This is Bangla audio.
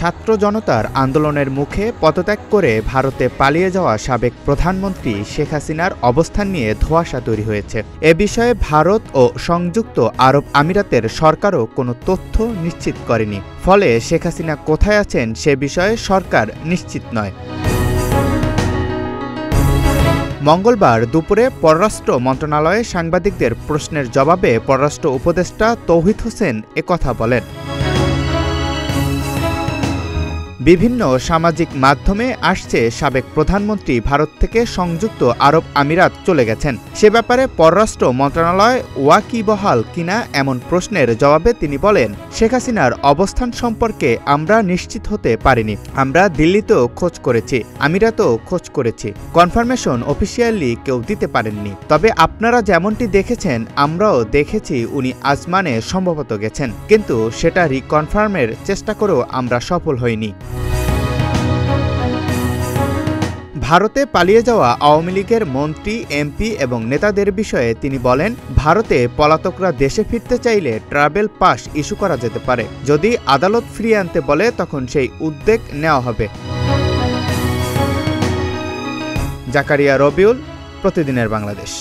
ছাত্র জনতার আন্দোলনের মুখে পদত্যাগ করে ভারতে পালিয়ে যাওয়া সাবেক প্রধানমন্ত্রী শেখ হাসিনার অবস্থান নিয়ে ধোঁয়াশা তৈরি হয়েছে। এ বিষয়ে ভারত ও সংযুক্ত আরব আমিরাতের সরকারও কোনো তথ্য নিশ্চিত করেনি। ফলে শেখ হাসিনা কোথায় আছেন সে বিষয়ে সরকার নিশ্চিত নয়। মঙ্গলবার দুপুরে পররাষ্ট্র মন্ত্রণালয়ে সাংবাদিকদের প্রশ্নের জবাবে পররাষ্ট্র উপদেষ্টা তৌহিদ হোসেন একথা বলেন। বিভিন্ন সামাজিক মাধ্যমে আসছে সাবেক প্রধানমন্ত্রী ভারত থেকে সংযুক্ত আরব আমিরাত চলে গেছেন। সে ব্যাপারে পররাষ্ট্র মন্ত্রণালয় ওয়াকিবহাল কিনা এমন প্রশ্নের জবাবে তিনি বলেন, শেখ হাসিনার অবস্থান সম্পর্কে আমরা নিশ্চিত হতে পারিনি। আমরা দিল্লিতেও খোঁজ করেছি, আমিরাতেও খোঁজ করেছি। কনফার্মেশন অফিসিয়ালি কেউ দিতে পারেননি। তবে আপনারা যেমনটি দেখেছেন আমরাও দেখেছি উনি আজমানে সম্ভবত গেছেন, কিন্তু সেটা রিকনফার্মের চেষ্টা করেও আমরা সফল হইনি। ভারতে পালিয়ে যাওয়া আওয়ামী লীগের মন্ত্রী, এমপি এবং নেতাদের বিষয়ে তিনি বলেন, ভারতে পলাতকরা দেশে ফিরতে চাইলে ট্রাভেল পাস ইস্যু করা যেতে পারে। যদি আদালত ফিরিয়ে আনতে বলে তখন সেই উদ্যোগ নেওয়া হবে। জাকারিয়া রবিউল, প্রতিদিনের বাংলাদেশ।